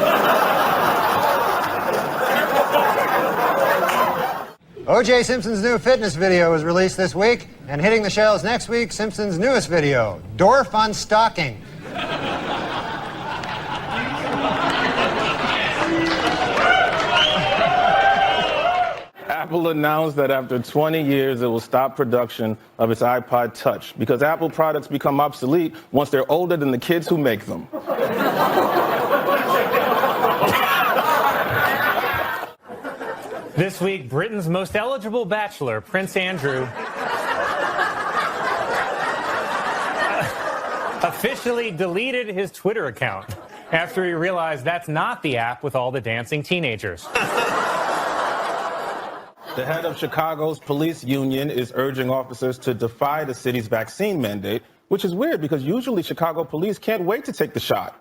O.J. Simpson's new fitness video was released this week, and hitting the shelves next week, Simpson's newest video, Dorf on Stocking. Apple Apple announced that after 20 years, it will stop production of its iPod Touch because Apple products become obsolete once they're older than the kids who make them. This week, Britain's most eligible bachelor, Prince Andrew, officially deleted his Twitter account after he realized that's not the app with all the dancing teenagers. The head of Chicago's police union is urging officers to defy the city's vaccine mandate, which is weird because usually Chicago police can't wait to take the shot.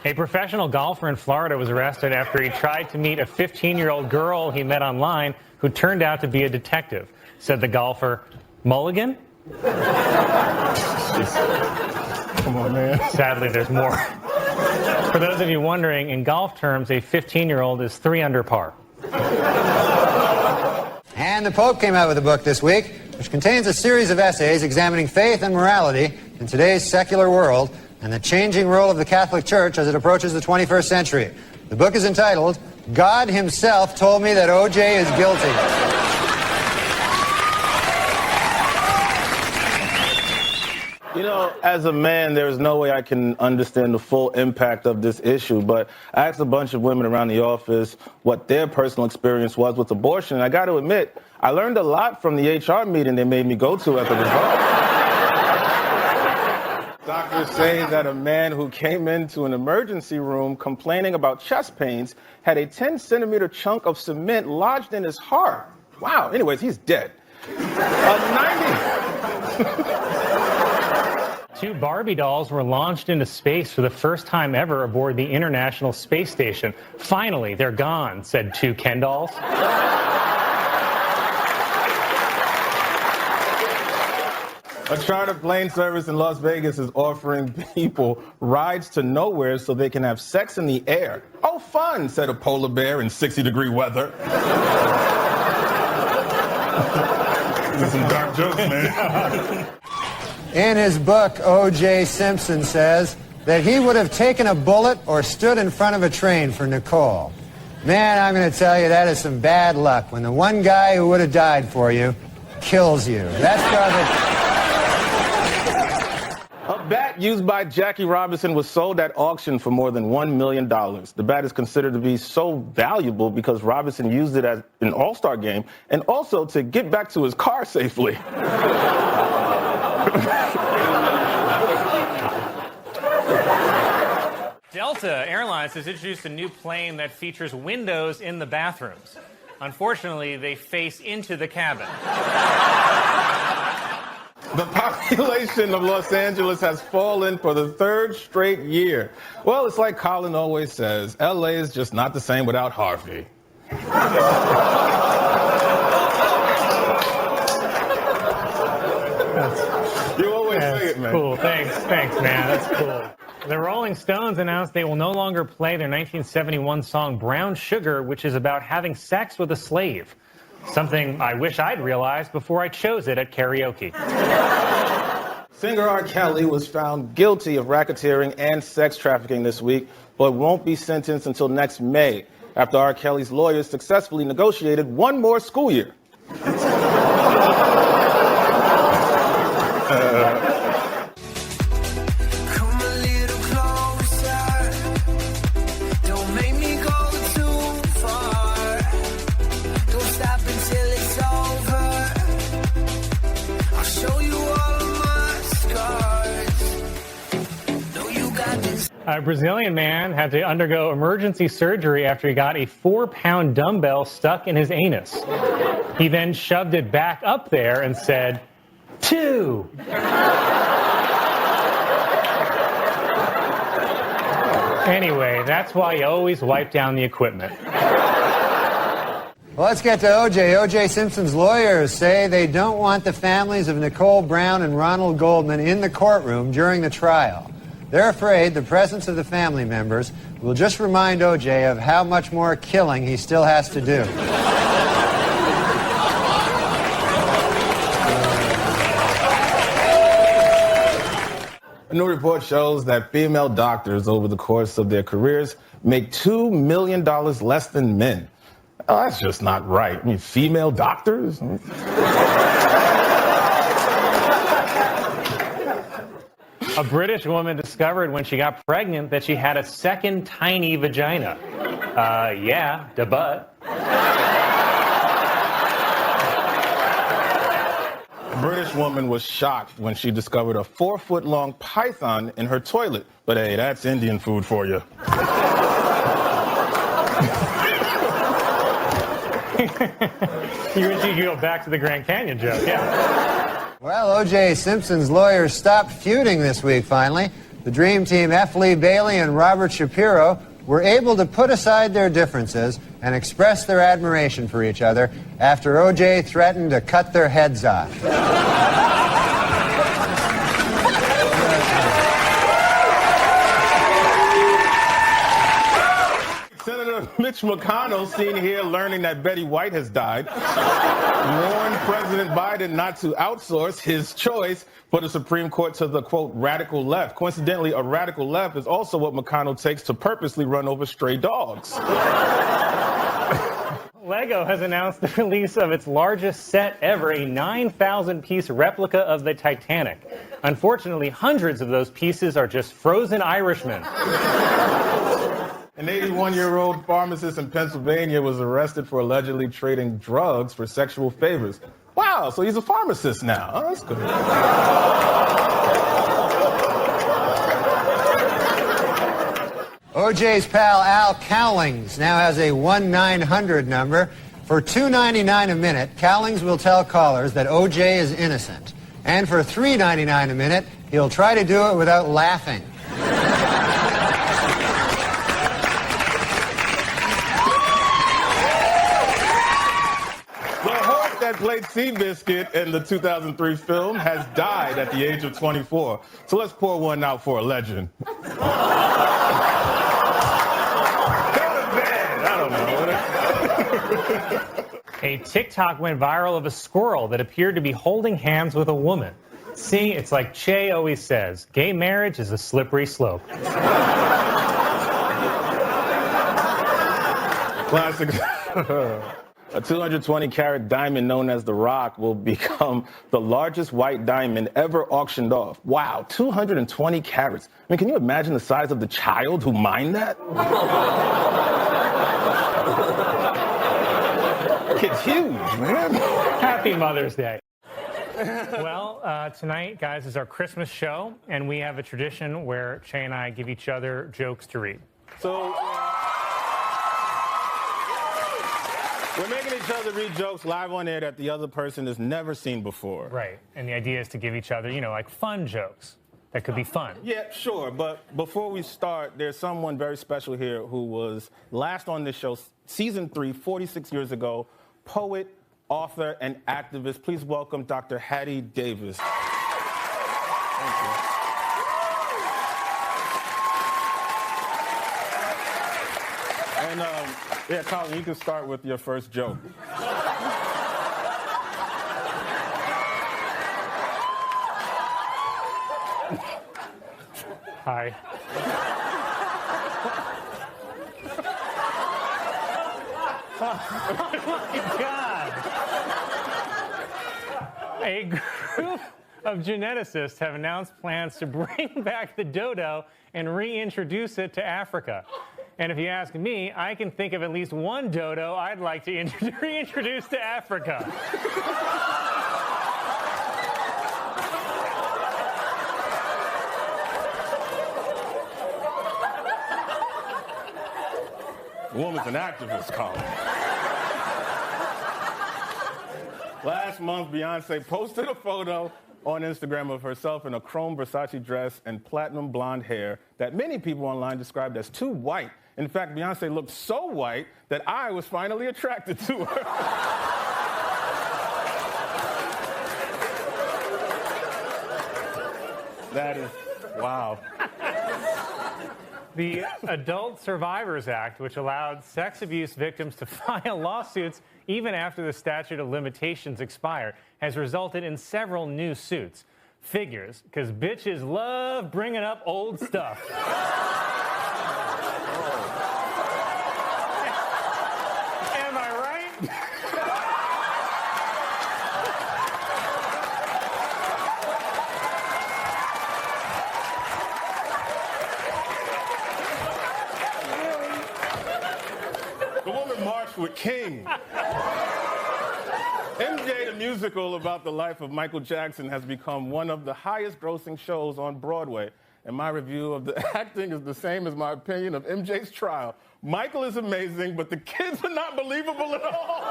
A professional golfer in Florida was arrested after he tried to meet a 15-year-old girl he met online who turned out to be a detective, said the golfer. Mulligan? Come on, man. Sadly, there's more. For those of you wondering, in golf terms, a 15-year-old is 3 under par. And the Pope came out with a book this week, which contains a series of essays examining faith and morality in today's secular world and the changing role of the Catholic Church as it approaches the 21st century. The book is entitled, God Himself Told Me That O.J. is Guilty. You know, as a man, there's no way I can understand the full impact of this issue, but I asked a bunch of women around the office what their personal experience was with abortion, and I got to admit, I learned a lot from the HR meeting they made me go to at the result. Doctors say that a man who came into an emergency room complaining about chest pains had a 10-centimeter chunk of cement lodged in his heart. Wow, anyways, he's dead. 2 Barbie dolls were launched into space for the first time ever aboard the International Space Station. Finally, they're gone, said 2 Ken dolls. A charter plane service in Las Vegas is offering people rides to nowhere so they can have sex in the air. Oh, fun, said a polar bear in 60-degree weather. These are some dark jokes, man. In his book, O.J. Simpson says that he would have taken a bullet or stood in front of a train for Nicole. Man, I'm going to tell you, that is some bad luck when the one guy who would have died for you kills you. That's probably... A bat used by Jackie Robinson was sold at auction for more than $1 million. The bat is considered to be so valuable because Robinson used it at an All-Star game and also to get back to his car safely. Delta Airlines has introduced a new plane that features windows in the bathrooms. Unfortunately, they face into the cabin. The population of Los Angeles has fallen for the 3rd straight year. Well, it's like Colin always says, LA is just not the same without Harvey. You always say it, man. Cool. Thanks, man. That's cool. The Rolling Stones announced they will no longer play their 1971 song Brown Sugar, which is about having sex with a slave. Something I wish I'd realized before I chose it at karaoke. Singer R. Kelly was found guilty of racketeering and sex trafficking this week, but won't be sentenced until next May, after R. Kelly's lawyers successfully negotiated 1 more school year. A Brazilian man had to undergo emergency surgery after he got a 4-pound dumbbell stuck in his anus. He then shoved it back up there and said, 2. Anyway, that's why you always wipe down the equipment. Well, let's get to O.J. O.J. Simpson's lawyers say they don't want the families of Nicole Brown and Ronald Goldman in the courtroom during the trial. They're afraid the presence of the family members will just remind O.J. of how much more killing he still has to do. A new report shows that female doctors over the course of their careers make $2 million less than men. Oh, that's just not right. I mean, female doctors? A British woman discovered when she got pregnant that she had a second tiny vagina. Yeah, da butt. A British woman was shocked when she discovered a 4-foot-long python in her toilet. But hey, that's Indian food for you. You wish you could go back to the Grand Canyon joke, yeah. Well, O.J. Simpson's lawyers stopped feuding this week, finally. The Dream Team, F. Lee Bailey and Robert Shapiro, were able to put aside their differences and express their admiration for each other after O.J. threatened to cut their heads off. Senator Mitch McConnell, seen here learning that Betty White has died, warned President Biden not to outsource his choice for the Supreme Court to the, quote, radical left. Coincidentally, a radical left is also what McConnell takes to purposely run over stray dogs. Lego has announced the release of its largest set ever, a 9,000-piece replica of the Titanic. Unfortunately, hundreds of those pieces are just frozen Irishmen. An 81-year-old pharmacist in Pennsylvania was arrested for allegedly trading drugs for sexual favors. Wow, so he's a pharmacist now. Oh, that's good. O.J.'s pal Al Cowlings now has a 1-900 number. For $2.99 a minute, Cowlings will tell callers that O.J. is innocent. And for $3.99 a minute, he'll try to do it without laughing. That played Seabiscuit in the 2003 film has died at the age of 24. So let's pour one out for a legend. Go to bed. I don't know. A TikTok went viral of a squirrel that appeared to be holding hands with a woman. See, it's like Che always says, gay marriage is a slippery slope. Classic. A 220-carat diamond known as the Rock will become the largest white diamond ever auctioned off. Wow, 220 carats. I mean, can you imagine the size of the child who mined that? Kid's huge, man. Happy Mother's Day. Well, tonight, guys, is our Christmas show, and we have a tradition where Che and I give each other jokes to read. So... we're making each other read jokes live on air that the other person has never seen before. Right. And the idea is to give each other, you know, like fun jokes that could be fun. Yeah, sure. But before we start, there's someone very special here who was last on this show, season 3, 46 years ago, poet, author, and activist. Please welcome Dr. Hattie Davis. Thank you. And, yeah, Colin, you can start with your first joke. Hi. Oh, my God. A group of geneticists have announced plans to bring back the dodo and reintroduce it to Africa. And if you ask me, I can think of at least one dodo I'd like to reintroduce to Africa. The woman's an activist, Colin. Last month, Beyonce posted a photo on Instagram of herself in a chrome Versace dress and platinum blonde hair that many people online described as too white. In fact, Beyonce looked so white that I was finally attracted to her. That is, wow. The Adult Survivors Act, which allowed sex abuse victims to file lawsuits even after the statute of limitations expired, has resulted in several new suits. Figures, because bitches love bringing up old stuff. Am I right? The woman marched with King. MJ, the musical about the life of Michael Jackson, has become one of the highest grossing shows on Broadway. And my review of the acting is the same as my opinion of MJ's trial. Michael is amazing, but the kids are not believable at all.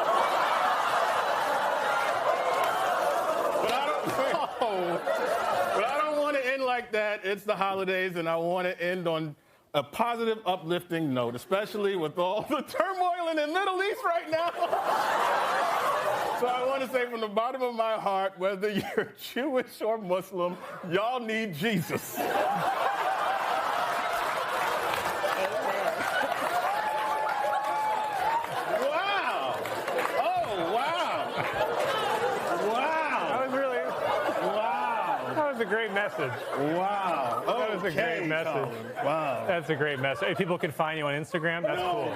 But I don't want to end like that. It's the holidays, and I want to end on a positive, uplifting note, especially with all the turmoil in the Middle East right now. So I want to say from the bottom of my heart, whether you're Jewish or Muslim, y'all need Jesus. Wow. Oh, wow. Wow. That was really... Wow. That was a great message. Wow. That was a great message. Colin. Wow. That's a great message. If people can find you on Instagram, that's cool.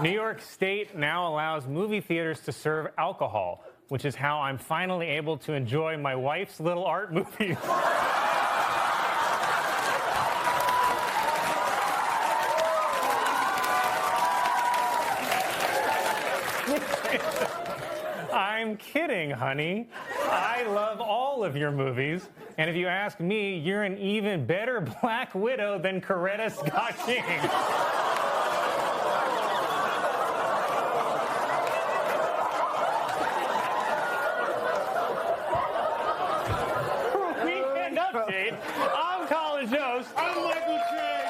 New York State now allows movie theaters to serve alcohol, which is how I'm finally able to enjoy my wife's little art movies. I'm kidding, honey. I love all of your movies. And if you ask me, you're an even better Black Widow than Coretta Scott King. Weekend Update. I'm Colin Jost. I'm Michael Che.